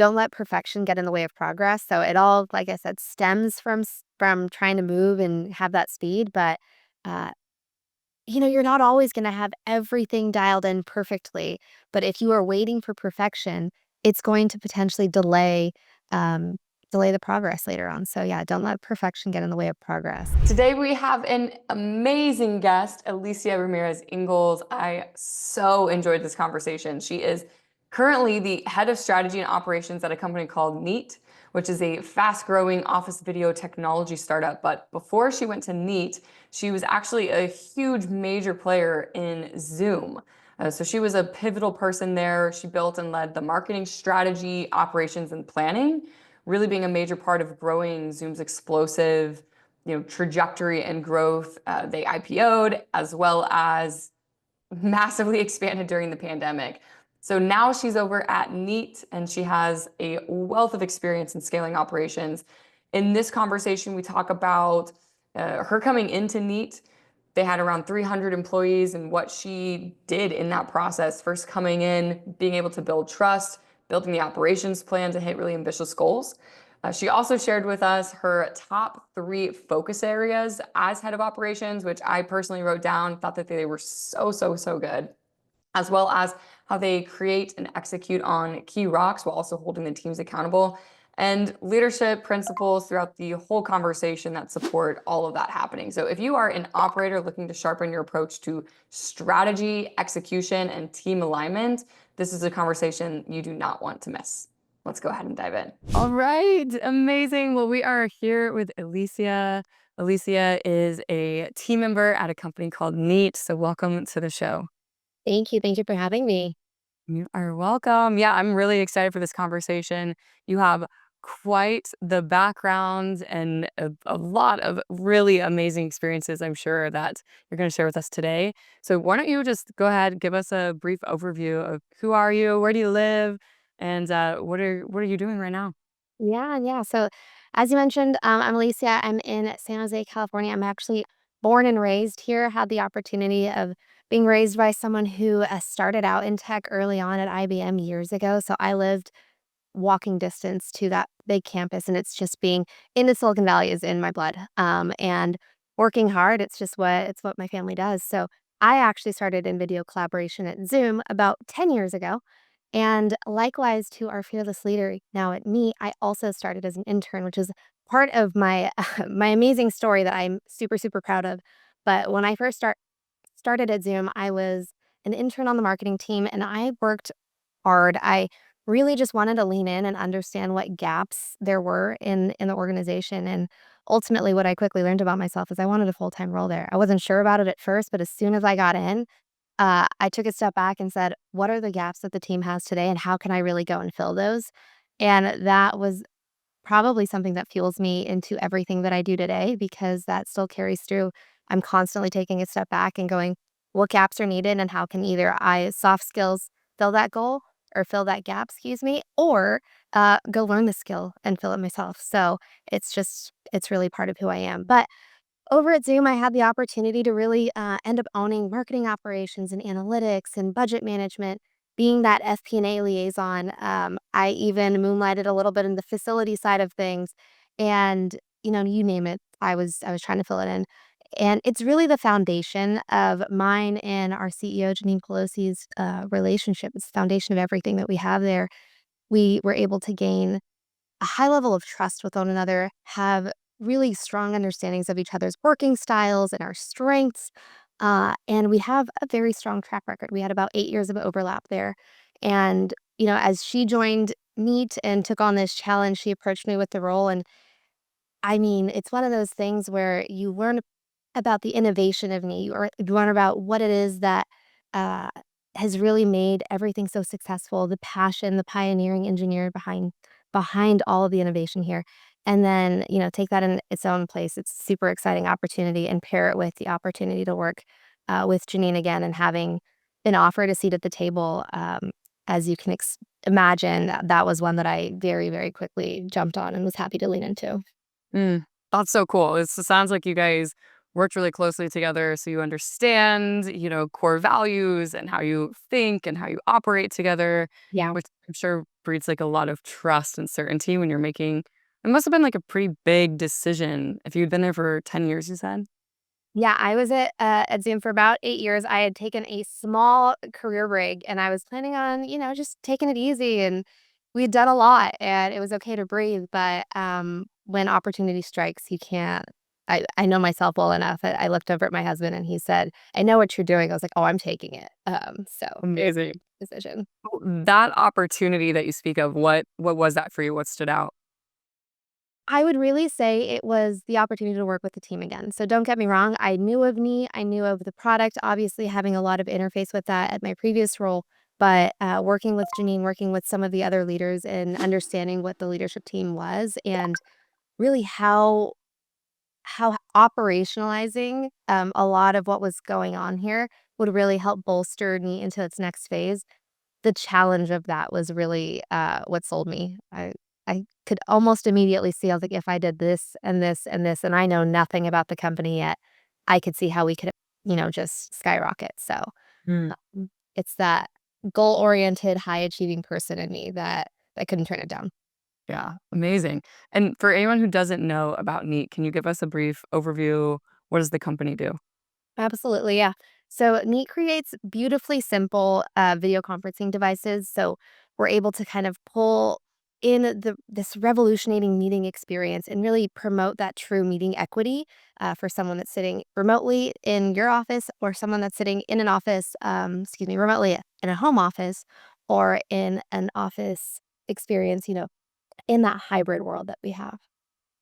don't let perfection get in the way of progress. So it all, like I said, stems from trying to move and have that speed, but uh, you're not always going to have everything dialed in perfectly. But if you are waiting for perfection, it's going to potentially um, delay the progress later on. So yeah, don't let perfection get in the way of progress. Today we have an amazing guest, Alicia Ramirez-Ingalls. I so enjoyed this conversation. She is currently the head of strategy and operations at a company called Neat, which is a fast-growing office video technology startup. But before she went to Neat, she was actually a huge major player in Zoom. So she was a pivotal person there. She built and led the marketing strategy, operations, and planning, really being a major part of growing Zoom's explosive trajectory and growth. They IPO'd as well as massively expanded during the pandemic. So now she's over at Neat and she has a wealth of experience in scaling operations. In this conversation, we talk about her coming into Neat. They had around 300 employees and what she did in that process. First coming in, being able to build trust, building the operations plan to hit really ambitious goals. She also shared with us her top 3 focus areas as head of operations, which I personally wrote down, thought that they were so good, as well as how they create and execute on key rocks while also holding the teams accountable, and leadership principles throughout the whole conversation that support all of that happening. So if you are an operator looking to sharpen your approach to strategy, execution, and team alignment, this is a conversation you do not want to miss. Let's go ahead and dive in. All right, amazing. Well, we are here with Alicia. Alicia is a team member at a company called Neat. So welcome to the show. Thank you. Thank you for having me. You are welcome. Yeah, I'm really excited for this conversation. You have quite the background and a lot of really amazing experiences, I'm sure, that you're going to share with us today. So why don't you just go ahead and give us a brief overview of who are you, where do you live, and what are you doing right now? Yeah, yeah. So, as you mentioned, I'm Alicia. I'm in San Jose, California. I'm actually born and raised here. Had the opportunity of being raised by someone who started out in tech early on at IBM years ago. So I lived walking distance to that big campus, and it's just being in the Silicon Valley is in my blood. And working hard, it's what my family does. So I actually started in video collaboration at Zoom about 10 years ago. And likewise to our fearless leader now at me, I also started as an intern, which is part of my my amazing story that I'm super proud of. But when I first started at Zoom, I was an intern on the marketing team and I worked hard. I really just wanted to lean in and understand what gaps there were in the organization. And ultimately, what I quickly learned about myself is I wanted a full-time role there. I wasn't sure about it at first, but as soon as I got in, I took a step back and said, what are the gaps that the team has today and how can I really go and fill those? And that was probably something that fuels me into everything that I do today because that still carries through. I'm constantly taking a step back and going, what gaps are needed and how can either I soft skills fill that goal or fill that gap, excuse me, or go learn the skill and fill it myself. So it's really part of who I am. But over at Zoom, I had the opportunity to really end up owning marketing operations and analytics and budget management, being that FP&A liaison. I even moonlighted a little bit in the facility side of things, and you name it, I was trying to fill it in. And it's really the foundation of mine and our CEO Janine Pelosi's relationship. It's the foundation of everything that we have there. We were able to gain a high level of trust with one another, have really strong understandings of each other's working styles and our strengths. And we have a very strong track record. We had about 8 years of overlap there. And, as she joined Neat and took on this challenge, she approached me with the role. And I mean, it's one of those things where you learn about the innovation of Neat, or you learn about what it is that uh, has really made everything so successful, the passion, the pioneering engineer behind all of the innovation here. And then, take that in its own place. It's a super exciting opportunity and pair it with the opportunity to work with Janine again and having been offered a seat at the table. As you can imagine, that was one that I very quickly jumped on and was happy to lean into. Mm, that's so cool. It sounds like you guys worked really closely together so you understand, core values and how you think and how you operate together, Yeah. which I'm sure breeds like a lot of trust and certainty when you're making it must have been like a pretty big decision if you'd been there for 10 years, you said? Yeah, I was at Zoom for about 8 years. I had taken a small career break, and I was planning on, just taking it easy, and we had done a lot, and it was okay to breathe, but, when opportunity strikes, you can't I know myself well enough. I looked over at my husband, and he said, "I know what you're doing." I was like, "Oh, I'm taking it." So it was Amazing. a decision. That opportunity that you speak of, what was that for you? What stood out? I would really say it was the opportunity to work with the team again. So don't get me wrong, I knew of Neat, I knew of the product, obviously having a lot of interface with that at my previous role, but working with Janine, working with some of the other leaders and understanding what the leadership team was and really how operationalizing a lot of what was going on here would really help bolster Neat into its next phase. The challenge of that was really, what sold me. I could almost immediately see, I was like, "If I did this and this and this," and I know nothing about the company yet, I could see how we could, just skyrocket. So, Mm, it's that goal-oriented, high-achieving person in me that couldn't turn it down. yeah, amazing. And for anyone who doesn't know about Neat, can you give us a brief overview? What does the company do? Absolutely, yeah. So Neat creates beautifully simple video conferencing devices. So we're able to kind of pull in this revolutionating meeting experience and really promote that true meeting equity for someone that's sitting remotely in your office or someone that's sitting in an office, remotely in a home office or in an office experience, in that hybrid world that we have.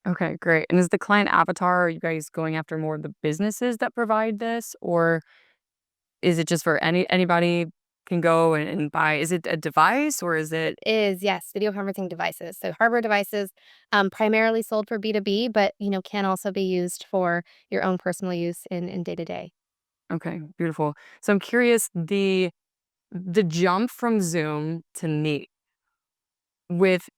Okay, great. And is the client avatar, are you guys going after more of the businesses that provide this, or is it just for anybody can go and buy? Is it a device or is it Is, yes, video conferencing devices. So hardware devices, primarily sold for B2B, but, can also be used for your own personal use in day to day. okay, beautiful. So I'm curious, the jump from Zoom to Neat with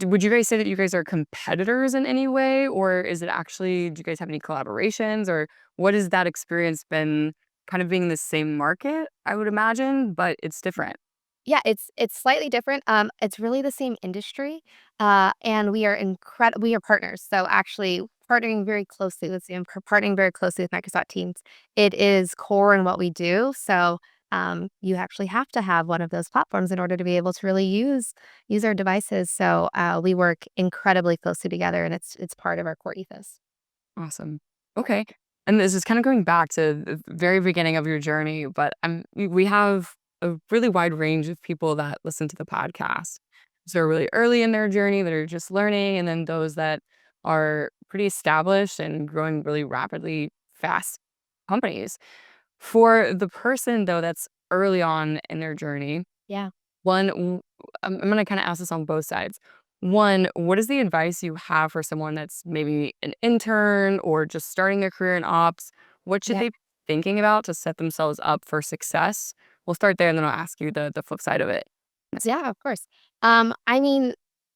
would you guys say that you guys are competitors in any way, or is it actually do you guys have any collaborations, or what has that experience been kind of being in the same market, I would imagine, but it's different? Yeah, it's slightly different. It's really the same industry, and we are partners. So actually partnering very closely with Zoom, partnering very closely with Microsoft Teams. It is core in what we do. So you actually have to have one of those platforms in order to be able to really use our devices. So we work incredibly closely together, and it's part of our core ethos. Awesome. Okay. And this is kind of going back to the very beginning of your journey, but we have a really wide range of people that listen to the podcast. So really early in their journey that are just learning, and then those that are pretty established and growing really rapidly fast companies. For the person though that's early on in their journey, Yeah. I'm gonna kinda ask this on both sides. One, what is the advice you have for someone that's maybe an intern or just starting their career in ops? What should Yeah. they be thinking about to set themselves up for success? We'll start there, and then I'll ask you the flip side of it. Yeah, of course. I mean,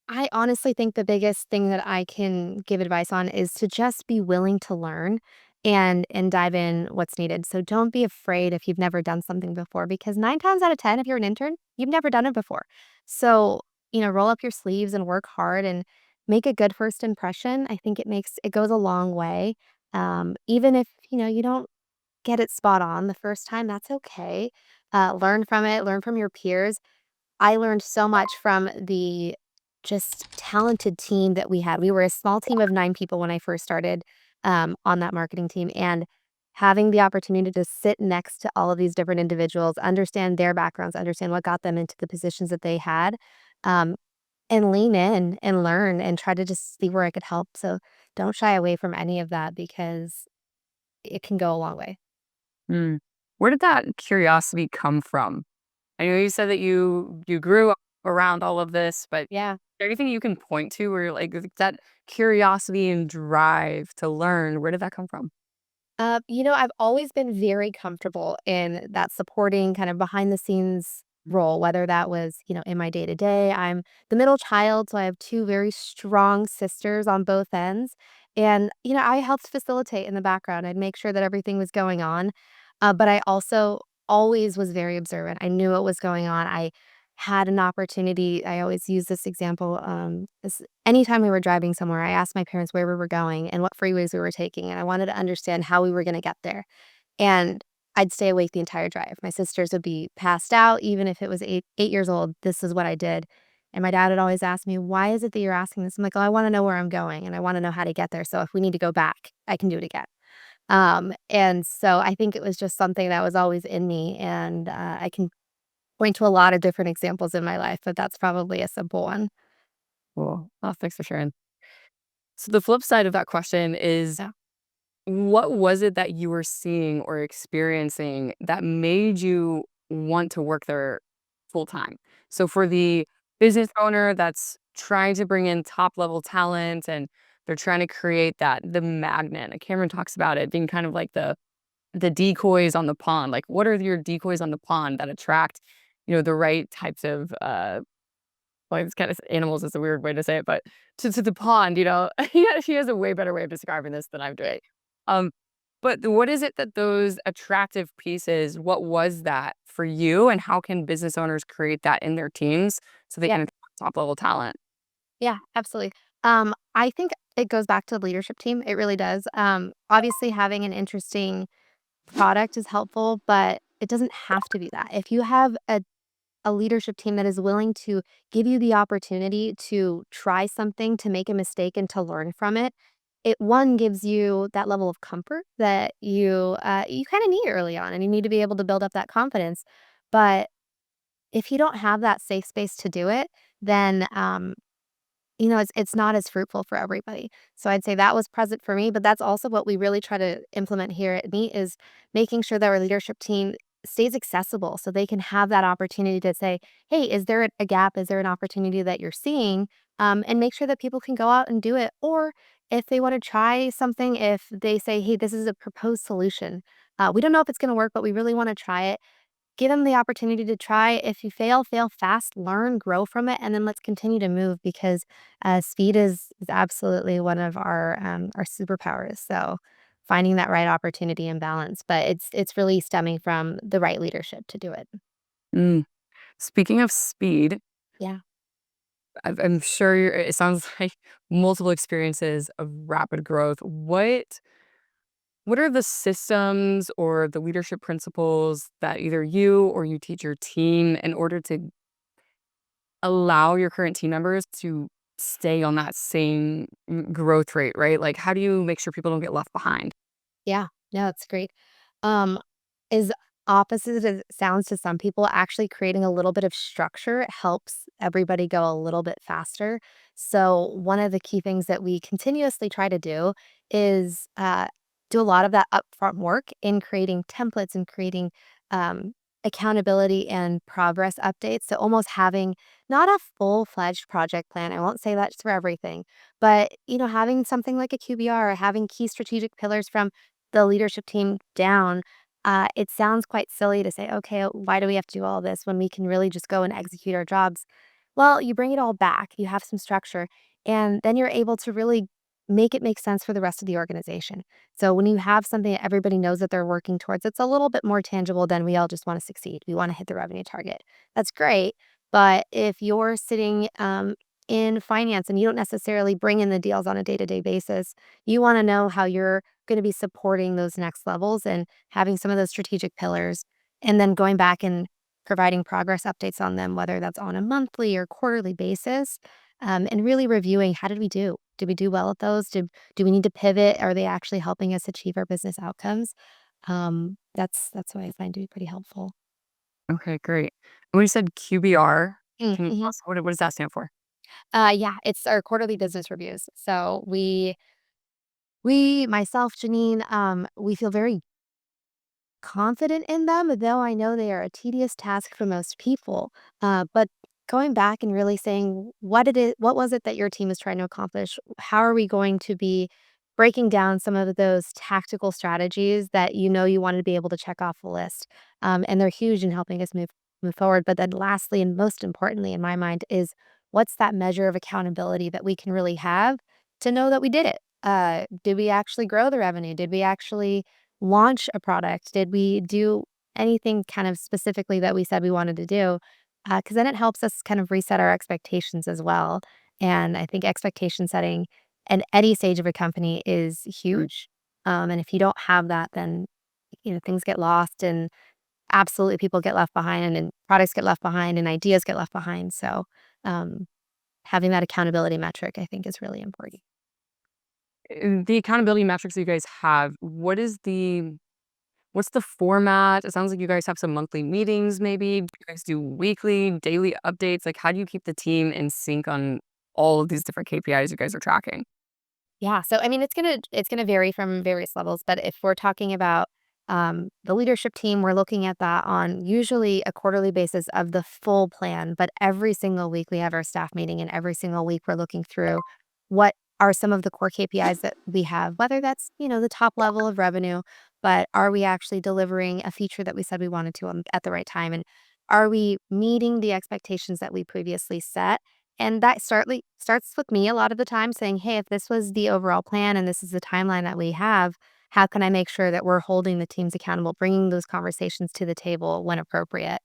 I honestly think the biggest thing that I can give advice on is to just be willing to learn and dive in what's needed. So don't be afraid if you've never done something before because 9 times out of 10 if you're an intern, you've never done it before. So, roll up your sleeves and work hard and make a good first impression. I think it goes a long way. Even if, you don't get it spot on the first time, that's okay. Learn from it, learn from your peers. I learned so much from the just talented team that we had. We were a small team of 9 people when I first started, on that marketing team, and having the opportunity to sit next to all of these different individuals, understand their backgrounds, understand what got them into the positions that they had, um, and lean in and learn and try to just see where I could help. So don't shy away from any of that because it can go a long way. Mm. Where did that curiosity come from? I know you said that you grew up around all of this, but is Yeah. there anything you can point to where, like, that curiosity and drive to learn, where did that come from? I've always been very comfortable in that supporting kind of behind the scenes role, whether that was, in my day to day. I'm the middle child, so I have two very strong sisters on both ends. And, I helped facilitate in the background. I'd make sure that everything was going on. But I also always was very observant. I knew what was going on. I had an opportunity. I always use this example. Anytime we were driving somewhere, I asked my parents where we were going and what freeways we were taking. And I wanted to understand how we were going to get there. And I'd stay awake the entire drive. My sisters would be passed out, even if it was 8 years old. This is what I did. And my dad would always ask me, "Why is it that you're asking this?" I'm like, "Oh, I wanna know where I'm going, and I wanna know how to get there, so if we need to go back, I can do it again." And so I think it was just something that was always in me, and, I can point to a lot of different examples in my life, but that's probably a simple one. Cool. Oh, thanks for sharing. So the flip side of that question is, Yeah. what was it that you were seeing or experiencing that made you want to work there full time? So for the business owner that's trying to bring in top level talent and they're trying to create the magnet. Like Cameron talks about it being kind of like the decoys on the pond. Like what are your decoys on the pond that attract, the right types of well, it's kind of animals is a weird way to say it, but to the pond, yeah, she has a way better way of describing this than I'm doing. Um, but what is it that those attractive pieces, what was that for you, and how can business owners create that in their teams so they Yeah. can attract top level talent? Yeah, absolutely. I think it goes back to the leadership team, it really does. Obviously, having an interesting product is helpful, but it doesn't have to be that. If you have a leadership team that is willing to give you the opportunity to try something, to make a mistake, and to learn from it, it one gives you that level of comfort that you kind of need early on, and you need to be able to build up that confidence. But if you don't have that safe space to do it, then it's not as fruitful for everybody. So I'd say that was present for me, but that's also what we really try to implement here at Meet is making sure that our leadership team stays accessible so they can have that opportunity to say, "Hey, is there a gap? Is there an opportunity that you're seeing?" And make sure that people can go out and do it. Or if they want to try something, if they say, "Hey, this is a proposed solution. We don't know if it's going to work, but we really want to try it." Give them the opportunity to try. If you fail, fail fast, learn, grow from it, and then let's continue to move because speed is absolutely one of our superpowers. So finding that right opportunity and balance, but it's really stemming from the right leadership to do it. Mm. Speaking of speed, Yeah. I'm sure it sounds like multiple experiences of rapid growth. What are the systems or the leadership principles that either you or you teach your team in order to allow your current team members to stay on that same growth rate, right? Like, how do you make sure people don't get left behind? Yeah. No, it's great. Um, As opposite as it sounds to some people, actually creating a little bit of structure helps everybody go a little bit faster. So, one of the key things that we continuously try to do is do a lot of that upfront work in creating templates and creating um, accountability and progress updates. So, almost having not a full fledged project plan. I won't say that's for everything, but having something like a QBR or having key strategic pillars from the leadership team down. It sounds quite silly to say, okay, why do we have to do all this when we can really just go and execute our jobs? Well, you bring it all back, you have some structure, and then you're able to really make it make sense for the rest of the organization. So when you have something that everybody knows that they're working towards, it's a little bit more tangible than we all just want to succeed. We want to hit the revenue target. That's great. But if you're sitting in finance and you don't necessarily bring in the deals on a day to day basis, you want to know how you're going to be supporting those next levels and having some of those strategic pillars, and then going back and providing progress updates on them, whether that's on a monthly or quarterly basis, and really reviewing how did we do? Did we do well at those? Do we need to pivot? Are they actually helping us achieve our business outcomes? That's what I find to be pretty helpful. Okay, great. When you said QBR, can you tell Mm-hmm. us what does that stand for? Yeah, it's our quarterly business reviews. So we myself, Janine, we feel very confident in them, though I know they are a tedious task for most people. But going back and really saying what was it that your team is trying to accomplish? How are we going to be breaking down some of those tactical strategies that you want to be able to check off the list? And they're huge in helping us move forward. But then lastly, and most importantly in my mind, is what's that measure of accountability that we can really have to know that we did it? Did we actually grow the revenue? Did we actually launch a product? Did we do anything kind of specifically that we said we wanted to do? Because then it helps us kind of reset our expectations as well. And I think expectation setting at any stage of a company is huge. And if you don't have that, then things get lost, and absolutely people get left behind, and products get left behind, and ideas get left behind. So um, having that accountability metric, I think, is really important. The accountability metrics that you guys have, what's the format? It sounds like you guys have some monthly meetings maybe. Do you guys do weekly, daily updates? Like, how do you keep the team in sync on all of these different KPIs you guys are tracking? Yeah, so I mean, it's gonna vary from various levels, but if we're talking about the leadership team, we're looking at that on usually a quarterly basis of the full plan. But every single week we have our staff meeting, and every single week we're looking through what are some of the core KPIs that we have, whether that's the top level of revenue, but are we actually delivering a feature that we said we wanted to at the right time, and are we meeting the expectations that we previously set? And that starts with me a lot of the time saying, "Hey, if this was the overall plan and this is the timeline that we have, how can I make sure that we're holding the teams accountable, bringing those conversations to the table when appropriate?"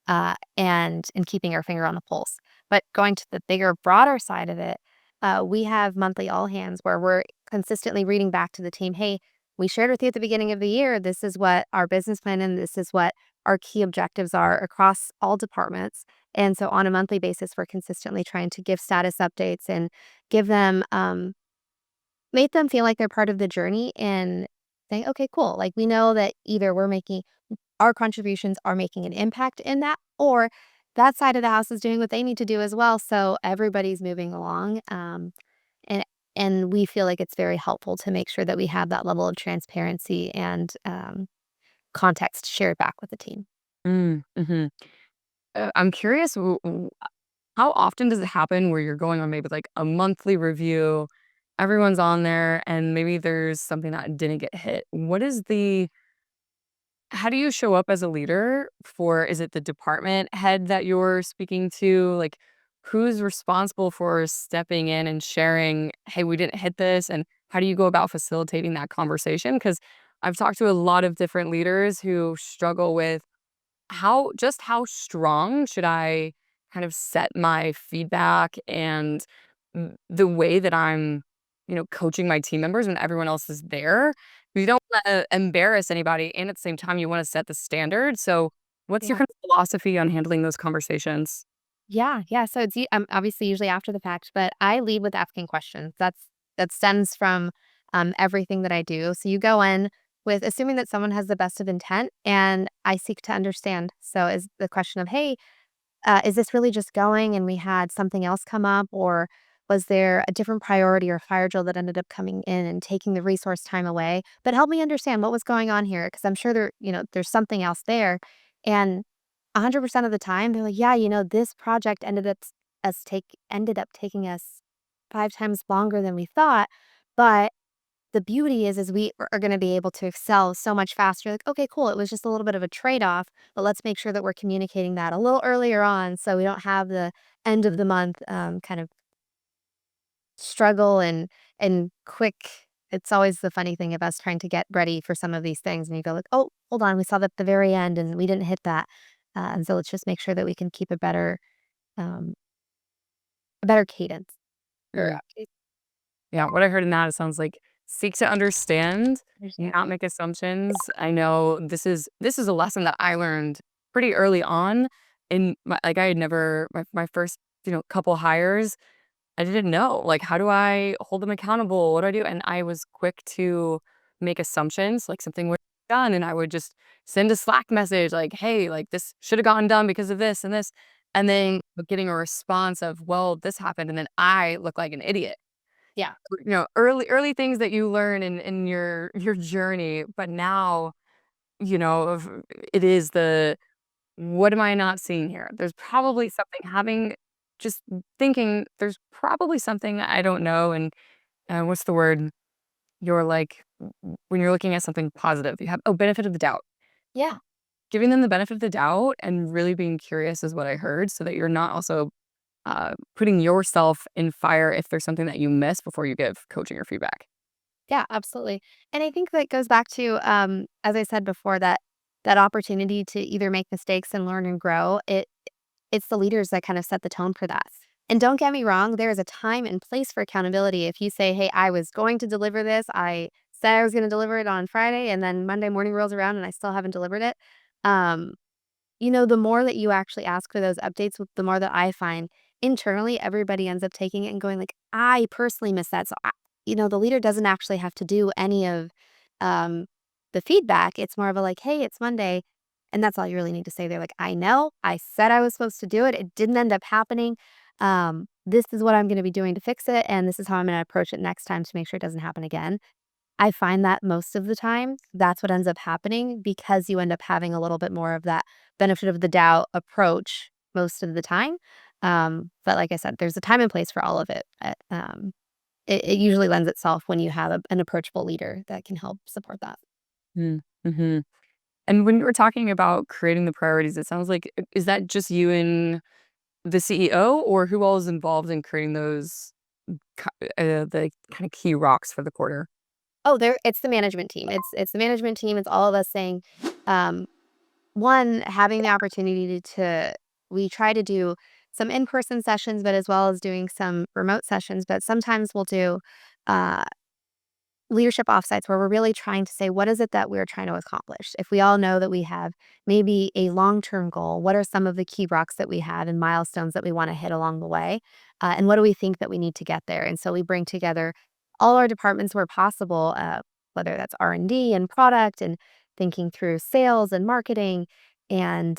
And keeping our finger on the pulse. But going to the bigger, broader side of it, we have monthly all hands where we're consistently reading back to the team, "Hey, we shared with you at the beginning of the year, this is what our business plan and this is what our key objectives are across all departments." And so on a monthly basis, we're consistently trying to give status updates and give them, make them feel like they're part of the journey and say, "Okay, cool. Like we know that either our contributions are making an impact in that, or that side of the house is doing what they need to do as well." So everybody's moving along. And we feel like it's very helpful to make sure that we have that level of transparency and context shared back with the team. Mhm. I'm curious, how often does it happen where you're going on maybe like a monthly review, everyone's on there, and maybe there's something that didn't get hit? How do you show up as a leader for, is it the department head that you're speaking to? Like, who's responsible for stepping in and sharing, hey, we didn't hit this? And how do you go about facilitating that conversation? Because I've talked to a lot of different leaders who struggle with how strong should I kind of set my feedback and the way that I'm, coaching my team members when everyone else is there. You don't wanna embarrass anybody, and at the same time, you wanna set the standard. So, what's your Yeah. kind of philosophy on handling those conversations? Yeah, yeah. So it's obviously usually after the fact, but I lead with asking questions. That stems from everything that I do. So you go in with assuming that someone has the best of intent, and I seek to understand. So is the question of, "Hey, is this really just going and we had something else come up, or was there a different priority or fire drill that ended up coming in and taking the resource time away? But help me understand what was going on here, because I'm sure there's something else there." And 100% of the time, they're like, "Yeah, this project ended up taking us 5 times longer than we thought, but the beauty is we are gonna be able to excel so much faster." Like, "Okay, cool. It was just a little bit of a trade-off, but let's make sure that we're communicating that a little earlier on so we don't have the end of the month, kind of struggle and quick." It's always the funny thing of us trying to get ready for some of these things, and you go like, "Oh, hold on, we saw that at the very end and we didn't hit that." And so let's just make sure that we can keep um, a better cadence. Mm. Or Yeah, what I heard in that, it sounds like seek to understand, understand. not make assumptions. I know this is a lesson that I learned pretty early on in I had never my first, couple hires. I didn't know, like, how do I hold them accountable? What do I do? And I was quick to make assumptions, like something was done, and I would just send a Slack message like, "Hey, like this should have gotten done because of this and this." And then getting a response of, "Well, this happened," and then I look like an idiot. Yeah. Early things that you learn in your journey, but now, of it is the, what am I not seeing here? There's probably something, having just thinking there's probably something I don't know. And what's the word? You're like, when you're looking at something positive, you have, oh, benefit of the doubt. Yeah. Giving them the benefit of the doubt and really being curious is what I heard, so that you're not also putting yourself in fire if there's something that you miss before you give coaching or feedback. Yeah, absolutely. And I think that goes back to, as I said before, that opportunity to either make mistakes and learn and grow. It's the leaders that kind of set the tone for that. And don't get me wrong, there is a time and place for accountability. If you say, "Hey, I was going to deliver this. I said I was going to deliver it on Friday, and then Monday morning rolls around and I still haven't delivered it." Um, the more that you actually ask for those updates, the more that I find internally, everybody ends up taking it and going like, "I personally miss that." So, the leader doesn't actually have to do any of um, the feedback. It's more of a like, "Hey, it's Monday," and that's all you really need to say. They're like, "I know. I said I was supposed to do it. It didn't end up happening. This is what I'm going to be doing to fix it, and this is how I'm going to approach it next time to make sure it doesn't happen again." I find that most of the time, that's what ends up happening because you end up having a little bit more of that benefit of the doubt approach most of the time. But like I said, there's a time and place for all of it. It usually lends itself when you have an approachable leader that can help support that. Mm-hmm. And when you were talking about creating the priorities, it sounds like is that just you and the CEO, or who all is involved in creating those the kind of key rocks for the quarter? Oh, it's the management team. It's the management team. It's all of us saying, um, one, having the opportunity to we try to do some in-person sessions, but as well as doing some remote sessions. But sometimes we'll do uh, leadership offsites where we're really trying to say, what is it that we're trying to accomplish? If we all know that we have maybe a long term goal, what are some of the key rocks that we have and milestones that we want to hit along the way? And what do we think that we need to get there? And so we bring together all our departments where possible, whether that's R&D and product and thinking through sales and marketing and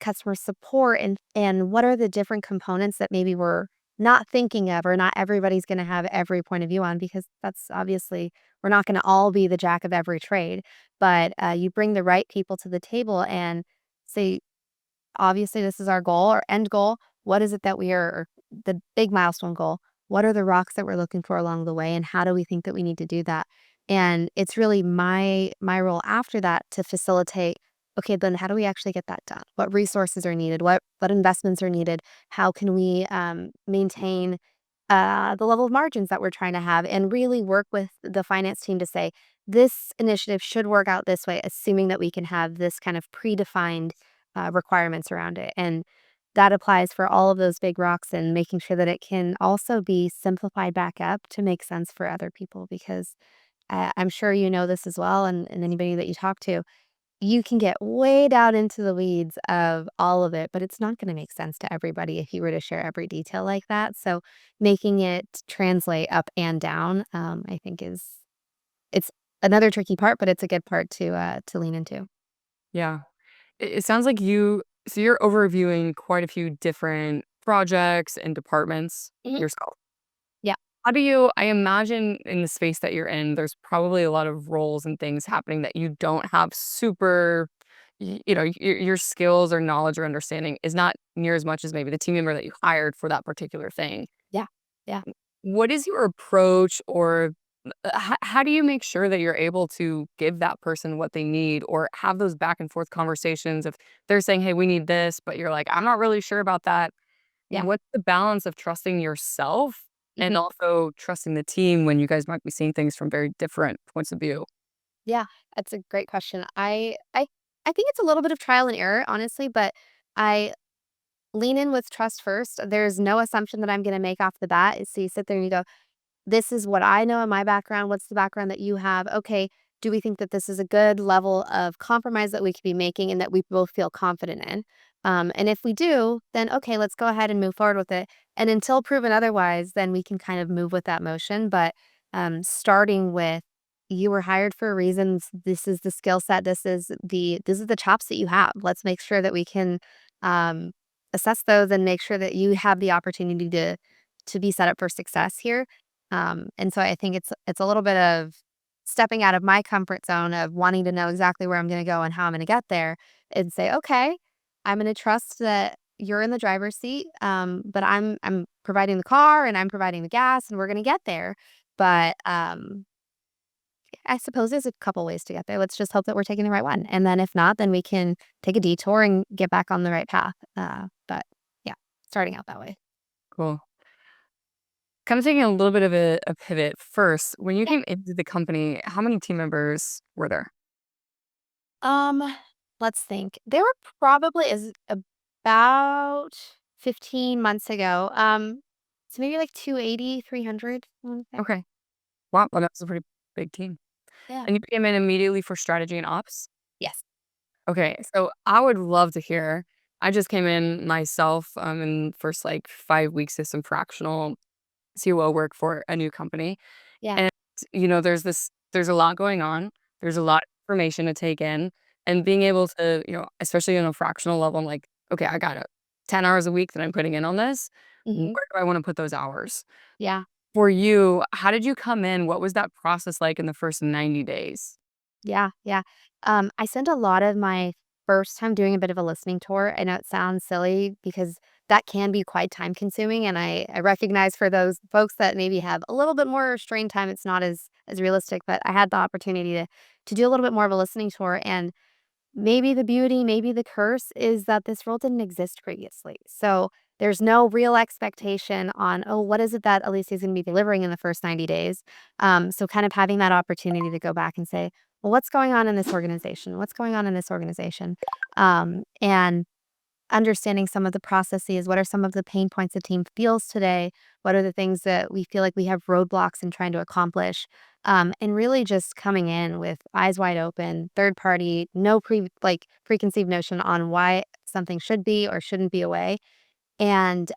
customer support and what are the different components that maybe we're not thinking of or not everybody's going to have every point of view on because that's obviously we're not gonna all be the jack of every trade, but, you bring the right people to the table and say, obviously, this is our goal, our end goal. What is it that we are or the big milestone goal? What are the rocks that we're looking for along the way, and how do we think that we need to do that? And it's really my role after that to facilitate, okay, then how do we actually get that done? What resources are needed? What investments are needed? How can we, maintain, the level of margins that we're trying to have and really work with the finance team to say, "This initiative should work out this way," assuming that we can have this kind of predefined requirements around it. And that applies for all of those big rocks and making sure that it can also be simplified back up to make sense for other people because I'm sure you know this as well. And anybody that you talk to, you can get way down into the weeds of all of it, but it's not going to make sense to everybody if you were to share every detail like that. So making it translate up and down, I think it's another tricky part, but it's a good part to lean into. Yeah. It sounds like you're overviewing quite a few different projects and departments Mhm. yourself. Yeah. How do you I imagine in the space that you're in, there's probably a lot of roles and things happening that you don't have super your skills or knowledge or understanding is not near as much as maybe the team member that you hired for that particular thing. Yeah. Yeah. What is your approach or how do you make sure that you're able to give that person what they need or have those back and forth conversations if they're saying, "Hey, we need this," but you're like, "I'm not really sure about that." Yeah. What's the balance of trusting yourself and Mhm. also trusting the team when you guys might be seeing things from very different points of view? Yeah, that's a great question. I think it's a little bit of trial and error, honestly, but I lean in with trust first. There's no assumption that I'm gonna make off the bat. So you sit there and you go, this is what I know in my background. What's the background that you have? Okay, do we think that this is a good level of compromise that we could be making and that we both feel confident in? And if we do, then okay, let's go ahead and move forward with it. And until proven otherwise, then we can kind of move with that motion. But starting with you were hired for a reason. This is the skill set. This is the chops that you have. Let's make sure that we can um, assess those and make sure that you have the opportunity to be set up for success here. And so I think it's a little bit of stepping out of my comfort zone of wanting to know exactly where I'm gonna go and how I'm gonna get there and say, "Okay, I'm gonna trust that you're in the driver's seat, but I'm providing the car and I'm providing the gas and we're gonna get there." But, I suppose there's a couple ways to get there. Let's just hope that we're taking the right one. And then if not, then we can take a detour and get back on the right path. But yeah, starting out that way. Cool. Kind of taking a little bit of a pivot first. When you Yeah. came into the company, how many team members were there? Um, let's think. There were probably is about 15 months ago. So maybe like 280, 300. I wanna say. Okay. Wow, well, that's a pretty big team. Yeah. And you came in immediately for strategy and ops? Yes. Okay, so I would love to hear. I just came in myself in the first like 5 weeks of some fractional COO work for a new company. Yeah. And, there's a lot going on. There's a lot of information to take in. And being able to, especially on a fractional level, I'm like, okay, I got it. 10 hours a week that I'm putting in on this. Where Hmm. do I want to put those hours? Yeah. For you, how did you come in? What was that process like in the first 90 days? Yeah. Yeah. I spent a lot of my first time doing a bit of a listening tour. I know it sounds silly because that can be quite time consuming. And I recognize for those folks that maybe have a little bit more strain time, it's not as realistic. But I had the opportunity to do a little bit more of a listening tour. And maybe the beauty, maybe the curse is that this role didn't exist previously. So there's no real expectation on, oh, what is it that Alicia is going to be delivering in the first 90 days? So kind of having that opportunity to go back and say, well, what's going on in this organization? What's going on in this organization? And understanding some of the processes. What are some of the pain points the team feels today? What are the things that we feel like we have roadblocks in trying to accomplish? And really just coming in with eyes wide open, third party, no preconceived notion on why something should be or shouldn't be a way. And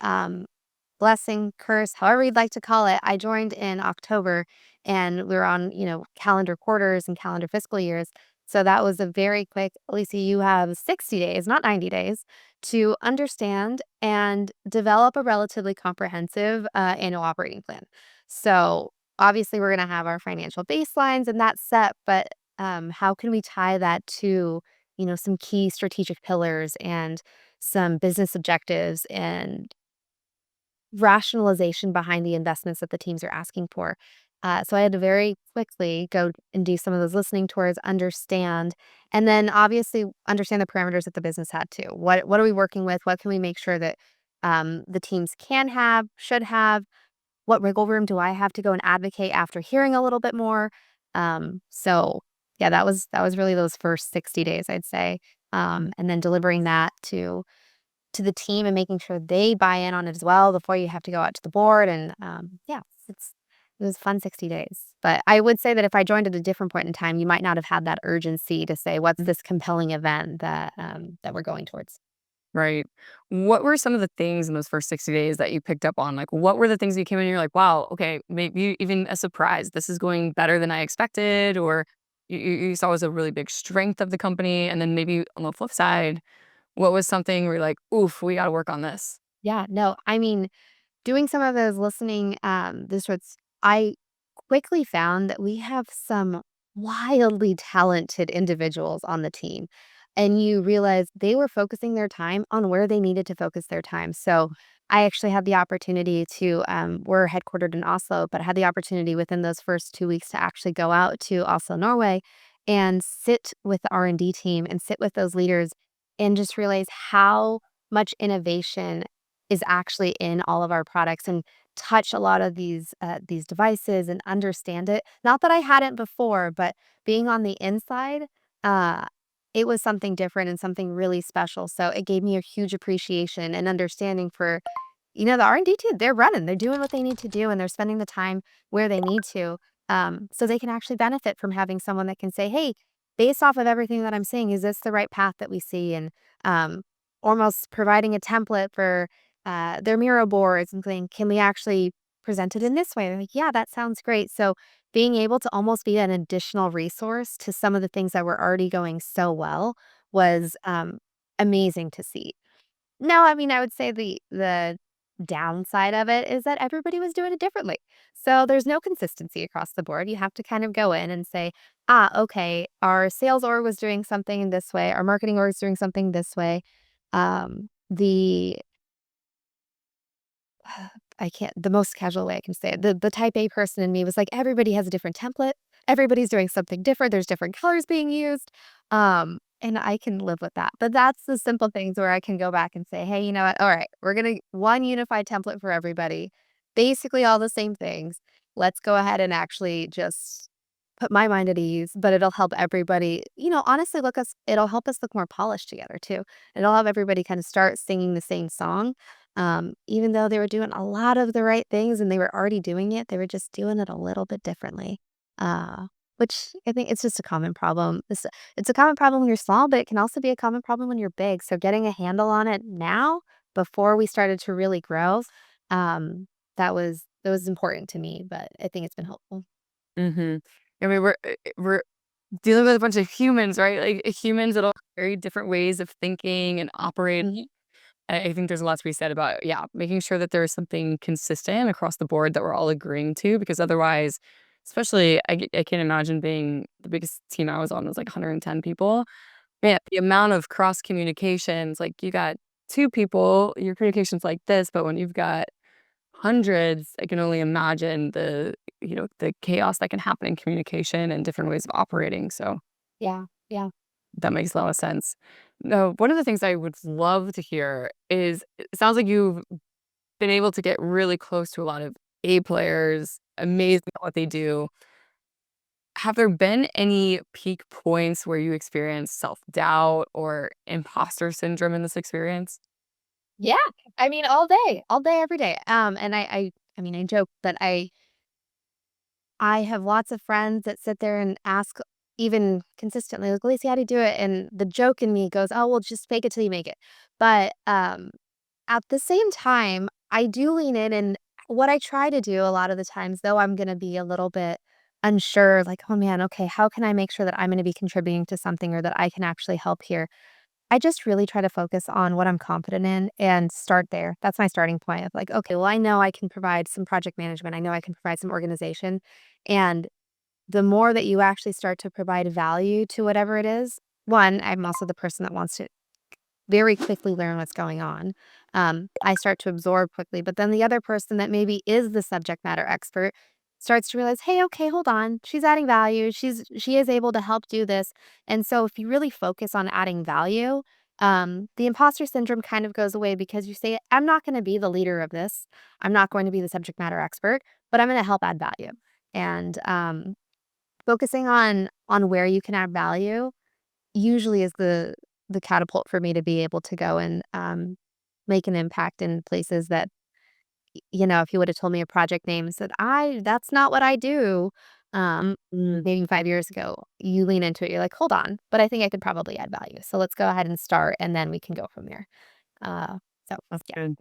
blessing, curse, however you'd like to call it. I joined in October and we were on, calendar quarters and calendar fiscal years. So that was a very quick, Lisa, you have 60 days, not 90 days, to understand and develop a relatively comprehensive annual operating plan. So obviously, we're going to have our financial baselines and that's set, but how can we tie that to, some key strategic pillars and some business objectives and rationalization behind the investments that the teams are asking for. So I had to very quickly go and do some of those listening tours, understand, and then obviously understand the parameters that the business had too. What are we working with? What can we make sure that the teams can have, should have? What wiggle room do I have to go and advocate after hearing a little bit more? So yeah, that was really those first 60 days, I'd say, and then delivering that to the team and making sure they buy in on it as well before you have to go out to the board and, yeah, it was fun 60 days. But I would say that if I joined at a different point in time, you might not have had that urgency to say, "What's this compelling event that we're going towards?" Right. What were some of the things in those first 60 days that you picked up on? Like, what were the things you came in and you're like, wow, okay, maybe even a surprise. This is going better than I expected, or you saw was a really big strength of the company. And then maybe on the flip side, what was something where you're like, oof, we got to work on this? Yeah, no, I mean, doing some of those listening, this was I quickly found that we have some wildly talented individuals on the team, and you realize they were focusing their time on where they needed to focus their time. So, I actually had the opportunity to, we're headquartered in Oslo, but I had the opportunity within those first 2 weeks to actually go out to Oslo, Norway, and sit with the R&D team and sit with those leaders and just realize how much innovation is actually in all of our products and touch a lot of these devices and understand it. Not that I hadn't before, but being on the inside, uh, it was something different and something really special. So it gave me a huge appreciation and understanding for the R&D team, they're running, they're doing what they need to do, and they're spending the time where they need to, so they can actually benefit from having someone that can say, "Hey, based off of everything that I'm seeing, is this the right path that we see?" And almost providing a template for their Miro boards and saying, "Can we actually present it in this way?" They're like, "Yeah, that sounds great." So being able to almost be an additional resource to some of the things that were already going so well was amazing to see. No, I mean, I would say the downside of it is that everybody was doing it differently. So there's no consistency across the board. You have to kind of go in and say, okay, our sales org was doing something this way, our marketing org is doing something this way. The I can't the most casual way I can say it, the type A person in me was like, everybody has a different template. Everybody's doing something different. There's different colors being used. and I can live with that. But that's the simple things where I can go back and say, "Hey, you know what? All right, we're gonna one unified template for everybody, basically all the same things. Let's go ahead and actually just put my mind at ease, but it'll help everybody, honestly it'll help us look more polished together too. It'll have everybody kind of start singing the same song. Even though they were doing a lot of the right things and they were already doing it, they were just doing it a little bit differently. Uh, which I think it's just a common problem. It's a common problem when you're small, but it can also be a common problem when you're big. So getting a handle on it now before we started to really grow, that was important to me, but I think it's been helpful. Mhm. I mean, we're dealing with a bunch of humans, right? Like, humans that all have very different ways of thinking and operating. Mhm. I think there's a lot to be said about, yeah, making sure that there's something consistent across the board that we're all agreeing to, because otherwise, especially I can't imagine being the biggest team I was on was like 110 people. Man, the amount of cross communications, like you got 2 people, your communication's like this, but when you've got hundreds, I can only imagine the chaos that can happen in communication and different ways of operating. So Yeah, yeah. that makes a lot of sense. No, one of the things I would love to hear is it sounds like you've been able to get really close to a lot of A players, amazing at what they do. Have there been any peak points where you experienced self-doubt or imposter syndrome in this experience? Yeah. I mean, all day, every day. And I mean, I joke that I have lots of friends that sit there and ask even consistently, like, "Lacey, how do you do it?" And the joke in me goes, "Oh, well, just fake it till you make it." But, at the same time, I do lean in, and what I try to do a lot of the times, though I'm gonna be a little bit unsure, like, "Oh, man, okay, how can I make sure that I'm gonna be contributing to something or that I can actually help here?" I just really try to focus on what I'm confident in and start there. That's my starting point of like, "Okay, well, I know I can provide some project management. I know I can provide some organization." And the more that you actually start to provide value to whatever it is, one, I'm also the person that wants to very quickly learn what's going on. I start to absorb quickly, but then the other person that maybe is the subject matter expert starts to realize, hey, okay, hold on. She's adding value. She is able to help do this. And so if you really focus on adding value, the imposter syndrome kind of goes away because you say, I'm not going to be the leader of this. I'm not going to be the subject matter expert, but I'm going to help add value. And focusing on where you can add value usually is the catapult for me to be able to go and, make an impact in places that, if you woulda told me a project name and said, "I that's not what I do," maybe 5 years ago, you lean into it, you're like, "Hold on, but I think I could probably add value, so let's go ahead and start, and then we can go from there." Uh, so, That's yeah. good.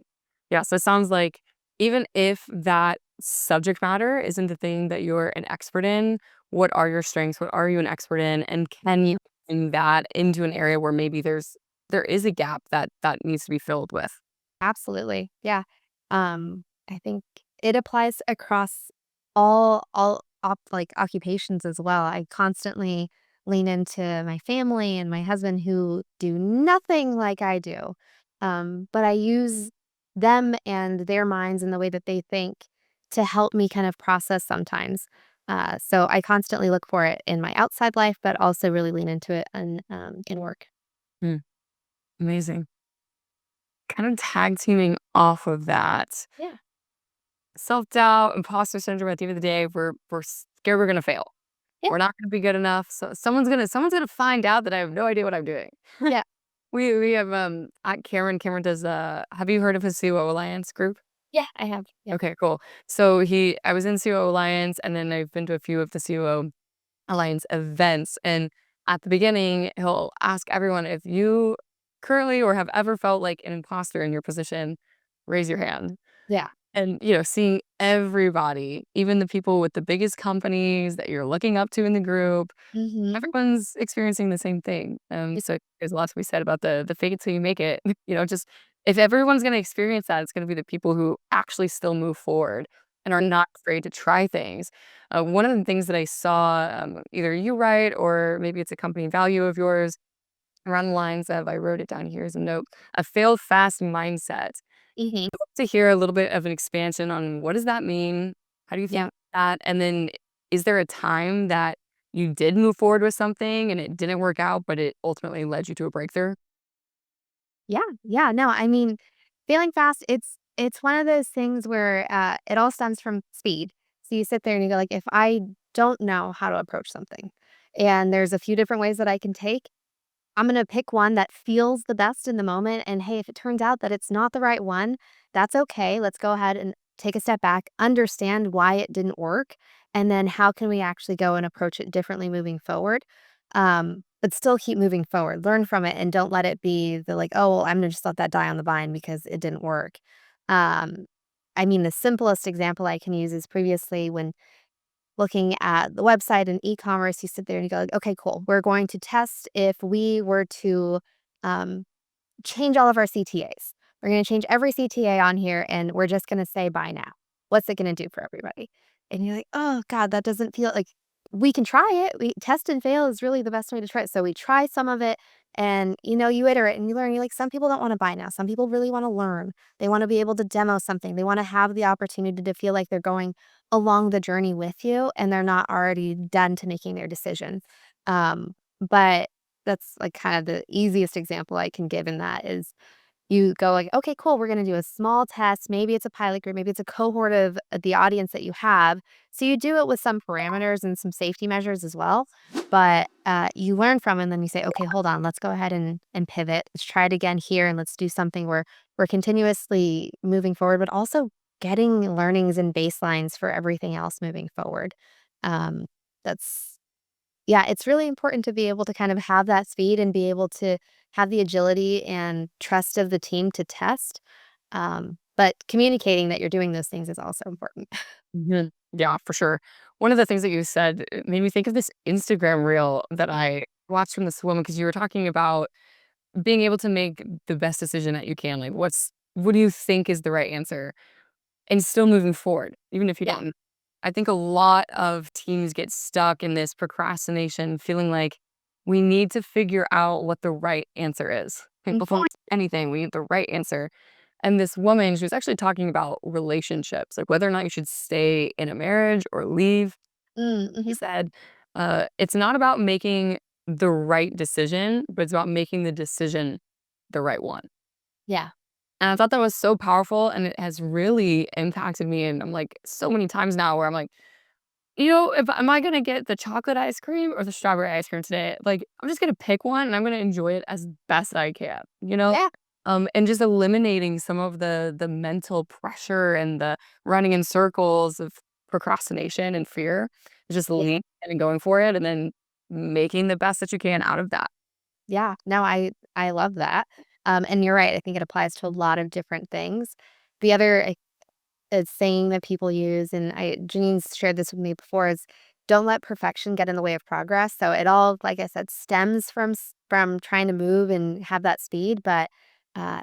Yeah, so it sounds like even if that subject matter isn't the thing that you're an expert in, what are your strengths? What are you an expert in? And can you bring that into an area where maybe there is a gap that needs to be filled with? Absolutely. Yeah. I think it applies across all like occupations as well. I constantly lean into my family and my husband who do nothing like I do. But I use them and their minds and the way that they think to help me kind of process sometimes. So I constantly look for it in my outside life, but also really lean into it in work. Mm, amazing. Kind of tag teaming off of that. Yeah. Self-doubt, imposter syndrome, at the end of the day, we're scared we're gonna fail. Yeah. We're not gonna be good enough. So someone's gonna find out that I have no idea what I'm doing. Yeah. We have Cameron does have you heard of his COO Alliance group? Yeah. I have. Yeah. Okay, cool. So I was in COO Alliance, and then I've been to a few of the COO Alliance events, and at the beginning, he'll ask everyone, if you currently or have ever felt like an imposter in your position, raise your hand. Yeah. And, seeing everybody, even the people with the biggest companies that you're looking up to in the group, Mhm. everyone's experiencing the same thing. So there's a lot to be said about the fake it till you make it. Just if everyone's gonna experience that, it's gonna be the people who actually still move forward and are not afraid to try things. One of the things that I saw, either you write or maybe it's a company value of yours, around the lines of, I wrote it down here as a note, a fail fast mindset. Mhm. To hear a little bit of an expansion on what does that mean? How do you think Yeah. that? And then is there a time that you did move forward with something and it didn't work out, but it ultimately led you to a breakthrough? Yeah, yeah, no, I mean, failing fast, it's one of those things where, it all stems from speed. So you sit there and you go like, "If I don't know how to approach something, and there's a few different ways that I can take, I'm gonna pick one that feels the best in the moment, and hey, if it turns out that it's not the right one, that's okay. Let's go ahead and take a step back, understand why it didn't work, and then how can we actually go and approach it differently moving forward? But still keep moving forward. Learn from it and don't let it be the like, oh, well, I'm gonna just let that die on the vine because it didn't work. Um, I mean, the simplest example I can use is previously when looking at the website and e-commerce, you sit there and you go, like, okay, cool. We're going to test if we were to um, change all of our CTAs. We're going to change every CTA on here and we're just going to say buy now. What's it going to do for everybody? And you're like, oh God, that doesn't feel like we can try it. We test and fail is really the best way to try it. So we try some of it and you iterate and you learn. You're like, some people don't want to buy now. Some people really want to learn. They want to be able to demo something. They want to have the opportunity to feel like they're going along the journey with you and they're not already done to making their decision. But that's like kind of the easiest example I can give in that is you go like, "Okay, cool, we're gonna do a small test." Maybe it's a pilot group, maybe it's a cohort of the audience that you have. So you do it with some parameters and some safety measures as well. But you learn from it and then you say, "Okay, hold on, let's go ahead and pivot. Let's try it again here and let's do something where we're continuously moving forward, but also getting learnings and baselines for everything else moving forward." Um, that's yeah, it's really important to be able to kind of have that speed and be able to have the agility and trust of the team to test. But communicating that you're doing those things is also important. Mhm. Yeah, for sure. One of the things that you said made me think of this Instagram reel that I watched from this woman because you were talking about being able to make the best decision that you can. Like, what do you think is the right answer? And still moving forward, even if you Yeah. don't. I think a lot of teams get stuck in this procrastination, feeling like we need to figure out what the right answer is. Like, before Mhm. we do anything, we need the right answer. And this woman, she was actually talking about relationships, like whether or not you should stay in a marriage or leave. She Mhm. said, it's not about making the right decision, but it's about making the decision the right one. Yeah. And I thought that was so powerful, and it has really impacted me, and I'm, like, so many times now where I'm like, "You know, if am I gonna get the chocolate ice cream or the strawberry ice cream today?" Like, I'm just gonna pick one, and I'm gonna enjoy it as best I can, you know? Yeah. And just eliminating some of the mental pressure and the running in circles of procrastination and fear, just Yeah. leaning in and going for it, and then making the best that you can out of that. Yeah. No, I love that. And you're right. I think it applies to a lot of different things. The other saying that people use, and Janine's shared this with me before, is don't let perfection get in the way of progress. So it all, like I said, stems from trying to move and have that speed. But uh,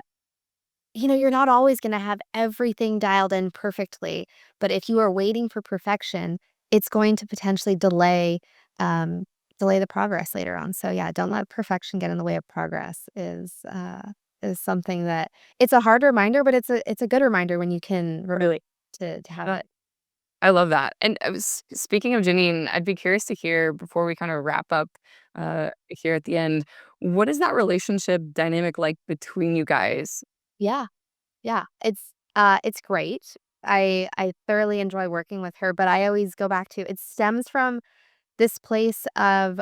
you're not always going to have everything dialed in perfectly. But if you are waiting for perfection, it's going to potentially um, delay the progress later on. So yeah, don't let perfection get in the way of progress. Is something that it's a hard reminder, but it's a good reminder when you can Really. to have it. I love that. And I was speaking of Janine, I'd be curious to hear before we kind of wrap up here at the end, what is that relationship dynamic like between you guys? Yeah, yeah, it's great. I thoroughly enjoy working with her, but I always go back to it stems from this place of,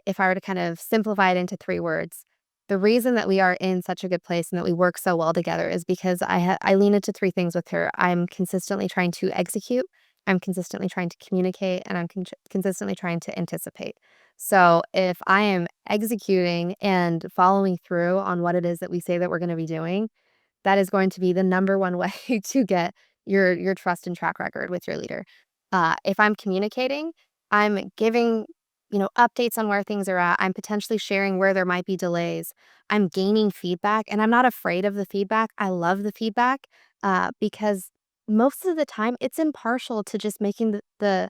if I were to kind of simplify it into 3 words, the reason that we are in such a good place and that we work so well together is because I lean into 3 things with her. I'm consistently trying to execute, I'm consistently trying to communicate, and I'm consistently trying to anticipate. So, if I am executing and following through on what it is that we say that we're gonna be doing, that is going to be the number one way to get your trust and track record with your leader. If I'm communicating, I'm giving, updates on where things are at. I'm potentially sharing where there might be delays. I'm gaining feedback, and I'm not afraid of the feedback. I love the feedback because most of the time it's impartial to just making the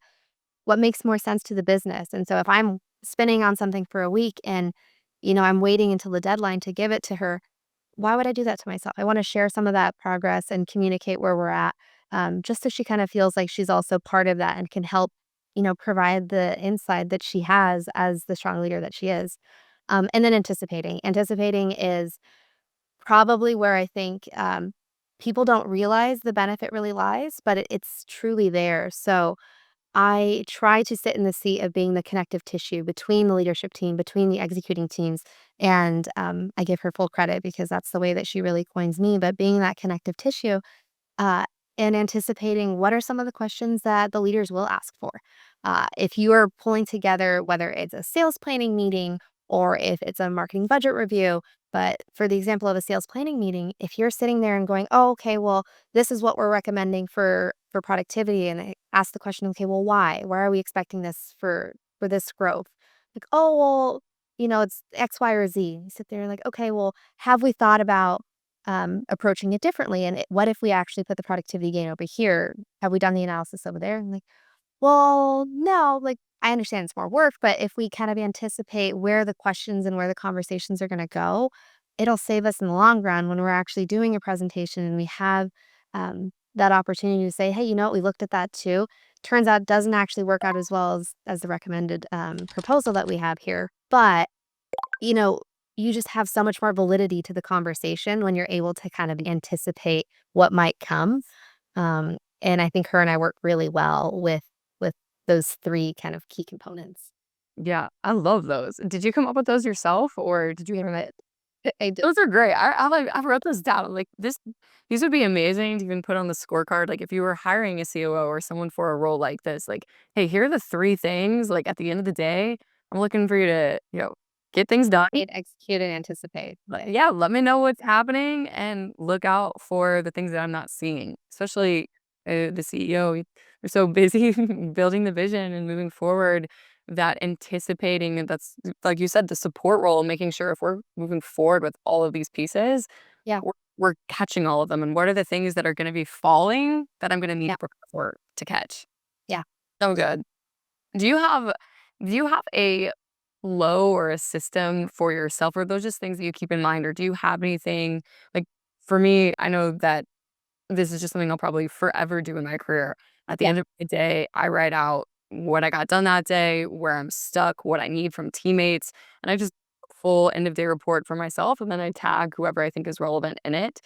what makes more sense to the business. And so if I'm spinning on something for a week and I'm waiting until the deadline to give it to her, why would I do that to myself? I wanna share some of that progress and communicate where we're at, just so she kind of feels like she's also part of that and can help, provide the insight that she has as the strong leader that she is. And then anticipating. Anticipating is probably where I think, people don't realize the benefit really lies, but it's truly there. So I try to sit in the seat of being the connective tissue between the leadership team, between the executing teams, and, I give her full credit because that's the way that she really coins me, but being that connective tissue, uh, and anticipating what are some of the questions that the leaders will ask for. If you are pulling together, whether it's a sales planning meeting or if it's a marketing budget review, but for the example of a sales planning meeting, if you're sitting there and going, "Oh, okay, well, this is what we're recommending for productivity," and I ask the question, "Okay, well, why? Why are we expecting this for this growth?" Like, "Oh, well, it's X, Y, or Z." You sit there and like, "Okay, well, have we thought about approaching it differently. And what if we actually put the productivity gain over here? Have we done the analysis over there?" And like, well, no, like I understand it's more work, but if we kind of anticipate where the questions and where the conversations are going to go, it'll save us in the long run when we're actually doing a presentation and we have that opportunity to say, hey, you know what, we looked at that too. Turns out it doesn't actually work out as well as the recommended proposal that we have here. But you know, you just have so much more validity to the conversation when you're able to kind of anticipate what might come. And I think her and I work really well with those 3 kind of key components. Yeah, I love those. Did you come up with those yourself, or did you hear it? I d Those are great. I wrote those down. I'm like, these would be amazing to even put on the scorecard. Like if you were hiring a COO or someone for a role like this, like, hey, here are the 3 things. Like at the end of the day, I'm looking for you to, get things done. execute and anticipate. Yeah, let me know what's happening and look out for the things that I'm not seeing. Especially the CEO, you're so busy building the vision and moving forward that anticipating, and that's like you said, the support role, making sure if we're moving forward with all of these pieces, Yeah, we're catching all of them. And what are the things that are going to be falling that I'm going to need yeah, to prepare for to catch? yeah. So good. Do you have do you have a flow or a system for yourself, or are those just things that you keep in mind? Or do you have anything like for me, I know that this is just something I'll probably forever do in my career. At the Yeah, end of the day, I write out what I got done that day, where I'm stuck, what I need from teammates, and I just full end of day report for myself and then I tag whoever I think is relevant in it.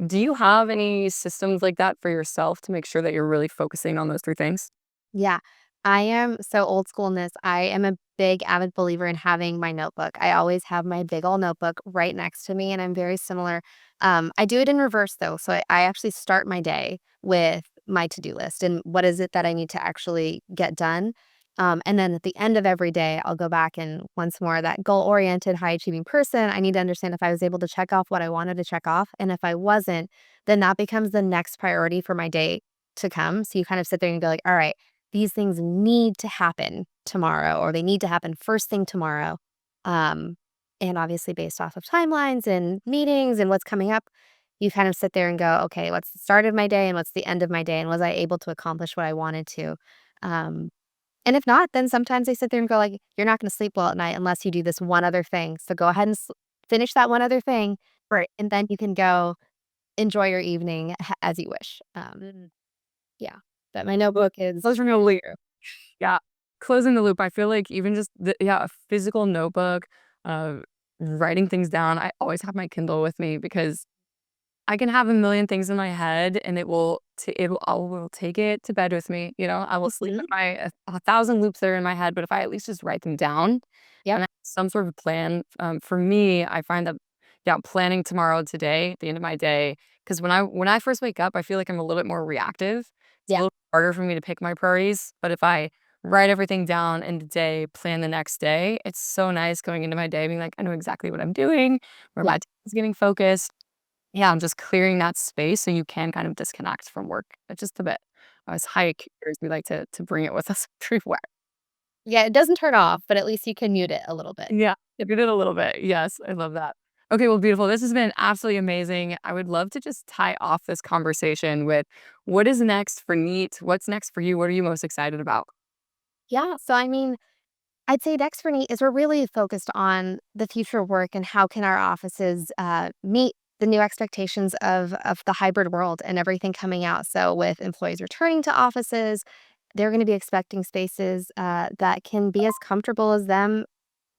Do you have any systems like that for yourself to make sure that you're really focusing on those 3 things? yeah. I am so old school in this. I am a big avid believer in having my notebook. I always have my big old notebook right next to me, and I'm very similar. I do it in reverse though. So I actually start my day with my to-do list and what is it that I need to actually get done. And then at the end of every day, I'll go back and once more that goal-oriented, high-achieving person, I need to understand if I was able to check off what I wanted to check off. And if I wasn't, then that becomes the next priority for my day to come. So you kind of sit there and go like, all right, these things need to happen tomorrow or they need to happen first thing tomorrow. Um, and obviously based off of timelines and meetings and what's coming up, you kind of sit there and go, okay, what's the start of my day and what's the end of my day? And was I able to accomplish what I wanted to? Um, and if not, then sometimes I sit there and go like, you're not going to sleep well at night unless you do this one other thing. So go ahead and finish that one other thing. Right. And then you can go enjoy your evening as you wish. Yeah. But my notebook is Those are no leader. Yeah. Closing the loop, I feel like even just a physical notebook, uh, writing things down. I always have my Kindle with me because I can have a million things in my head and I will take it to bed with me, I will sleep Mhm. with my a thousand loops that are in my head, but if I at least just write them down Yep. and I have some sort of plan, for me, I find that, yeah, planning tomorrow today, at the end of my day, because when I first wake up, I feel like I'm a little bit more reactive. It's a Yeah. little harder for me to pick my priorities, but if I write everything down in the day, plan the next day, it's so nice going into my day being like, I know exactly what I'm doing, where my Yeah. time is getting focused. Yeah, I'm just clearing that space so you can kind of disconnect from work, just a bit. As high achievers, we like to bring it with us everywhere. Yeah, it doesn't turn off, but at least you can mute it a little bit. Yeah, I did it a little bit. Yes, I love that. Okay, well, beautiful. This has been absolutely amazing. I would love to just tie off this conversation with what is next for NEAT? What's next for you? What are you most excited about? Yeah, so I mean, I'd say next for me is we're really focused on the future of work and how can our offices meet the new expectations of the hybrid world and everything coming out. So with employees returning to offices they're going to be expecting spaces that can be as comfortable as them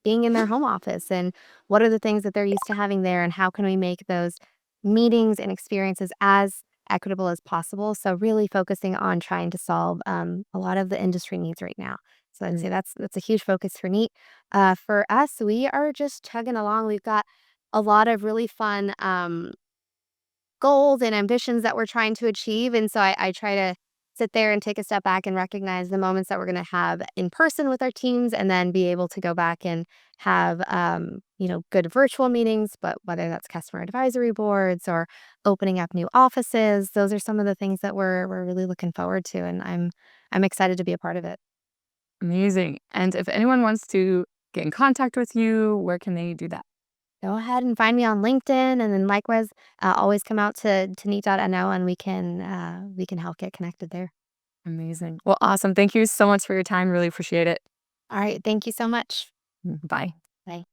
being in their home office, and what are the things that they're used to having there, and how can we make those meetings and experiences as equitable as possible. So really focusing on trying to solve a lot of the industry needs right now. So I'd say that's a huge focus for NEAT. For us, we are just chugging along. We've got a lot of really fun goals and ambitions that we're trying to achieve. And so I try to sit there and take a step back and recognize the moments that we're going to have in person with our teams, and then be able to go back and have, good virtual meetings, but whether that's customer advisory boards or opening up new offices, those are some of the things that we're really looking forward to. And I'm excited to be a part of it. Amazing. And if anyone wants to get in contact with you, where can they do that? Go ahead and find me on LinkedIn, and then likewise, always come out to neat.no, and we can help get connected there. Amazing. Well, awesome. Thank you so much for your time. Really appreciate it. All right, thank you so much. Bye. Bye.